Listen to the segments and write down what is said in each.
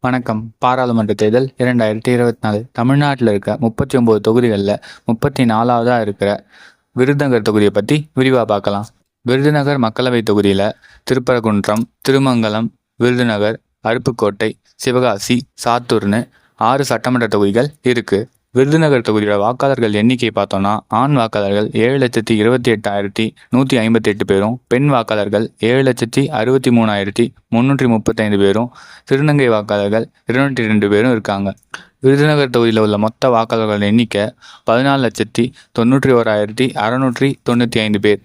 வணக்கம். பாராளுமன்ற தேர்தல் 2024 தமிழ்நாட்டில் இருக்க 39 தொகுதிகளில் 34வதா இருக்கிற விருதுநகர் தொகுதியை பற்றி விரிவாக பார்க்கலாம். விருதுநகர் மக்களவை தொகுதியில் திருப்பரங்குன்றம், திருமங்கலம், விருதுநகர், அருப்புக்கோட்டை, சிவகாசி, சாத்தூர்னு 6 சட்டமன்ற தொகுதிகள் இருக்கு. விருதுநகர் தொகுதியோட வாக்காளர்கள் எண்ணிக்கை பார்த்தோம்னா, ஆண் வாக்காளர்கள் 7,28,158 பேரும், பெண் வாக்காளர்கள் 7,63,335 பேரும், திருநங்கை வாக்காளர்கள் 202 பேரும் இருக்காங்க. விருதுநகர் தொகுதியில் உள்ள மொத்த வாக்காளர்கள் எண்ணிக்கை 14,91,695 பேர்.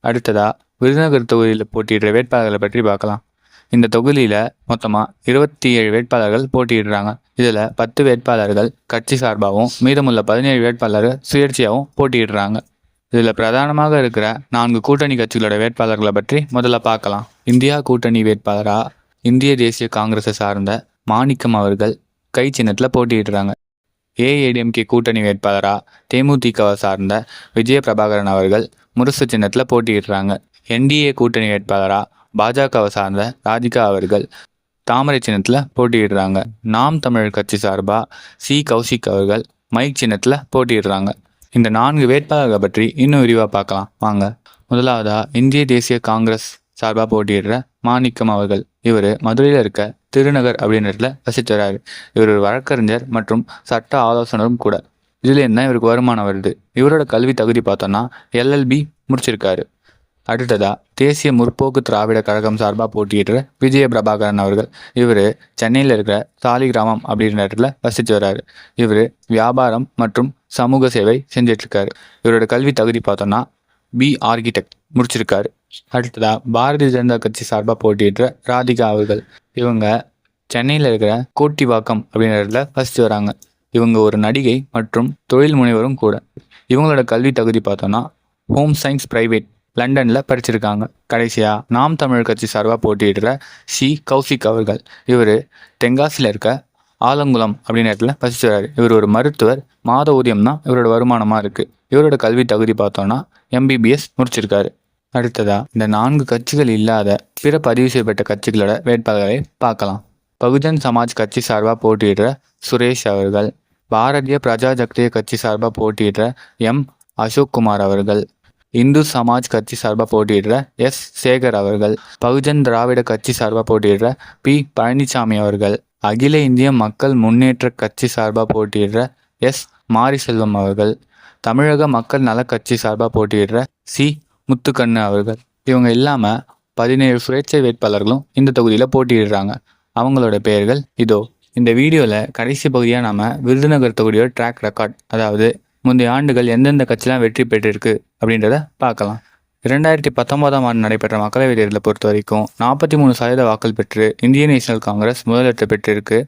அடுத்ததா விருதுநகர் தொகுதியில் போட்டியிடுற வேட்பாளர்களை பற்றி பார்க்கலாம். இந்த தொகுதியில் மொத்தமாக 27 வேட்பாளர்கள் போட்டியிடுறாங்க. இதில் 10 வேட்பாளர்கள் கட்சி சார்பாகவும் மீதமுள்ள 17 வேட்பாளர்கள் சுயேட்சையாகவும் போட்டியிடுறாங்க. இதில் பிரதானமாக இருக்கிற 4 கூட்டணி கட்சிகளோட வேட்பாளர்களை பற்றி முதல்ல பார்க்கலாம். இந்தியா கூட்டணி வேட்பாளராக இந்திய தேசிய காங்கிரஸை சார்ந்த மாணிக்கம் அவர்கள் கை சின்னத்தில் போட்டியிடுறாங்க. ஏஐடிஎம்கே கூட்டணி வேட்பாளராக தேமுதிகவை சார்ந்த விஜய பிரபாகரன் அவர்கள் முரசு சின்னத்தில் போட்டியிடுறாங்க. என்டிஏ கூட்டணி வேட்பாளராக பாஜகவை சார்ந்த ராதிகா அவர்கள் தாமரை சின்னத்தில் போட்டியிடுறாங்க. நாம் தமிழர் கட்சி சார்பாக சி கௌசிக் அவர்கள் மைக் சின்னத்தில் போட்டியிடுறாங்க. இந்த 4 வேட்பாளர்களை பற்றி இன்னும் விரிவாக பார்க்கலாம் வாங்க. முதலாவதா இந்திய தேசிய காங்கிரஸ் சார்பாக போட்டியிடுற மாணிக்கம் அவர்கள். இவர் மதுரையில் இருக்க திருநகர் அப்படின்ற இடத்துல வசித்து வராரு. இவர் ஒரு வழக்கறிஞர் மற்றும் சட்ட ஆலோசனரும் கூட. இதுலேருந்து தான் இவருக்கு வருமானம் வருது. இவரோட கல்வி தகுதி பார்த்தோன்னா LLB முடிச்சிருக்காரு. அடுத்ததா தேசிய முற்போக்கு திராவிட கழகம் சார்பாக போட்டியிடுற விஜய பிரபாகரன் அவர்கள். இவர் சென்னையில் இருக்கிற சாலிகிராமம் அப்படின்ற இடத்துல வசித்து வர்றாரு. இவர் வியாபாரம் மற்றும் சமூக சேவை செஞ்சிட்ருக்காரு. இவரோட கல்வி தகுதி பார்த்தோன்னா B ஆர்கிடெக்ட் முடிச்சிருக்காரு. அடுத்ததா பாரதிய ஜனதா கட்சி சார்பாக போட்டியிடுற ராதிகா அவர்கள். இவங்க சென்னையில் இருக்கிற கோட்டிவாக்கம் அப்படின்ற இடத்துல வசித்து வராங்க. இவங்க ஒரு நடிகை மற்றும் தொழில் முனைவரும் கூட. இவங்களோட கல்வி தகுதி பார்த்தோன்னா ஹோம் சயின்ஸ் பிரைவேட் லண்டனில் படிச்சிருக்காங்க. கடைசியாக நாம் தமிழர் கட்சி சார்பாக போட்டியிடுற சி கௌசிக் அவர்கள். இவர் தென்காசியில் இருக்க ஆலங்குளம் அப்படின்ற இடத்துல வசிச்சு வர்றாரு. இவர் ஒரு மருத்துவர். மாத ஊதியம் தான் இவரோட வருமானமாக இருக்குது. இவரோட கல்வி தகுதி பார்த்தோன்னா MBBS முடிச்சிருக்காரு. அடுத்ததாக இந்த 4 கட்சிகள் இல்லாத பிற பதிவு செய்யப்பட்ட கட்சிகளோட வேட்பாளர்களை பார்க்கலாம். பகுஜன் சமாஜ் கட்சி சார்பாக போட்டியிடுற சுரேஷ் அவர்கள். பாரதிய பிரஜாசக்திய கட்சி சார்பாக போட்டியிடுற M அசோக்குமார் அவர்கள். இந்து சமாஜ் கட்சி சார்பாக போட்டியிடுற S சேகர் அவர்கள். பகுஜன் திராவிட கட்சி சார்பாக போட்டியிடுற P பழனிசாமி அவர்கள். அகில இந்திய மக்கள் முன்னேற்ற கட்சி சார்பாக போட்டியிடுற S மாரிசெல்வம் அவர்கள். தமிழக மக்கள் நல கட்சி சார்பாக போட்டியிடுற C முத்துக்கண்ணு அவர்கள். இவங்க இல்லாமல் 17 சுயேட்சை வேட்பாளர்களும் இந்த தொகுதியில் போட்டியிடுறாங்க. அவங்களோட பெயர்கள் இதோ. இந்த வீடியோவில் கடைசி பகுதியாக நாம் விருதுநகர் தொகுதியோட ட்ராக் ரெக்கார்ட், அதாவது முந்தைய ஆண்டுகள் எந்தெந்த கட்சிலாம் வெற்றி பெற்றிருக்கு அப்படின்றத பார்க்கலாம். 2019ஆம் ஆண்டு நடைபெற்ற மக்களவைத் தேர்தலை பொறுத்த வரைக்கும் 43% வாக்கள் பெற்று இந்திய நேஷனல் காங்கிரஸ் முதலிடத்தை பெற்றிருக்கு.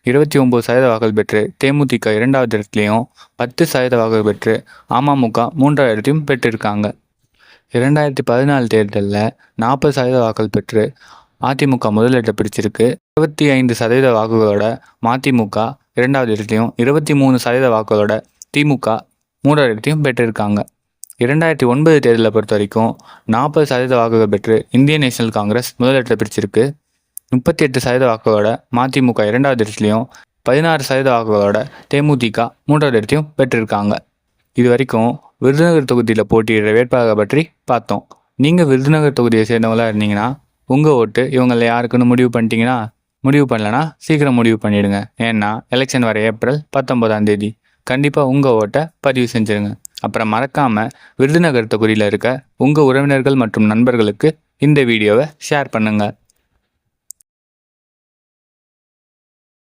29% வாக்கள் பெற்று தேமுதிக 2வது இடத்துலையும், 10% வாக்கள் பெற்று அமமுக 3வது இடத்தையும் பெற்றிருக்காங்க. 2014 தேர்தலில் 40% வாக்கள் பெற்று அதிமுக முதலிடத்தை பிடிச்சிருக்கு. 25% வாக்குகளோட மதிமுக 2வது இடத்தையும், 23% வாக்குகளோட திமுக 3வது இடத்தையும் பெற்றிருக்காங்க. 2009 தேர்தலை பொறுத்த வரைக்கும் 40% வாக்குகள் பெற்று இந்திய நேஷனல் காங்கிரஸ் முதலிடத்தை பிடிச்சிருக்கு. 38% வாக்குகளோட மதிமுக 2வது இடத்துலையும், 16% வாக்குகளோட தேமுதிக 3வது இடத்தையும் பெற்றிருக்காங்க. இது வரைக்கும் விருதுநகர் தொகுதியில் போட்டியிடுற வேட்பாளர்கள் பற்றி பார்த்தோம். நீங்கள் விருதுநகர் தொகுதியை சேர்ந்தவங்களாக இருந்தீங்கன்னா உங்கள் ஓட்டு இவங்களை யாருக்குன்னு முடிவு பண்ணிட்டீங்கன்னா, முடிவு பண்ணலன்னா சீக்கிரம் முடிவு பண்ணிவிடுங்க. ஏன்னா எலெக்ஷன் வர ஏப்ரல் 19ஆம் தேதி. கண்டிப்பாக உங்கள் ஓட்டை பதிவு செஞ்சுருங்க. அப்புறம் மறக்காமல் விருதுநகர் தொகுதியில் இருக்க உங்கள் உறவினர்கள் மற்றும் நண்பர்களுக்கு இந்த வீடியோவை ஷேர் பண்ணுங்கள்.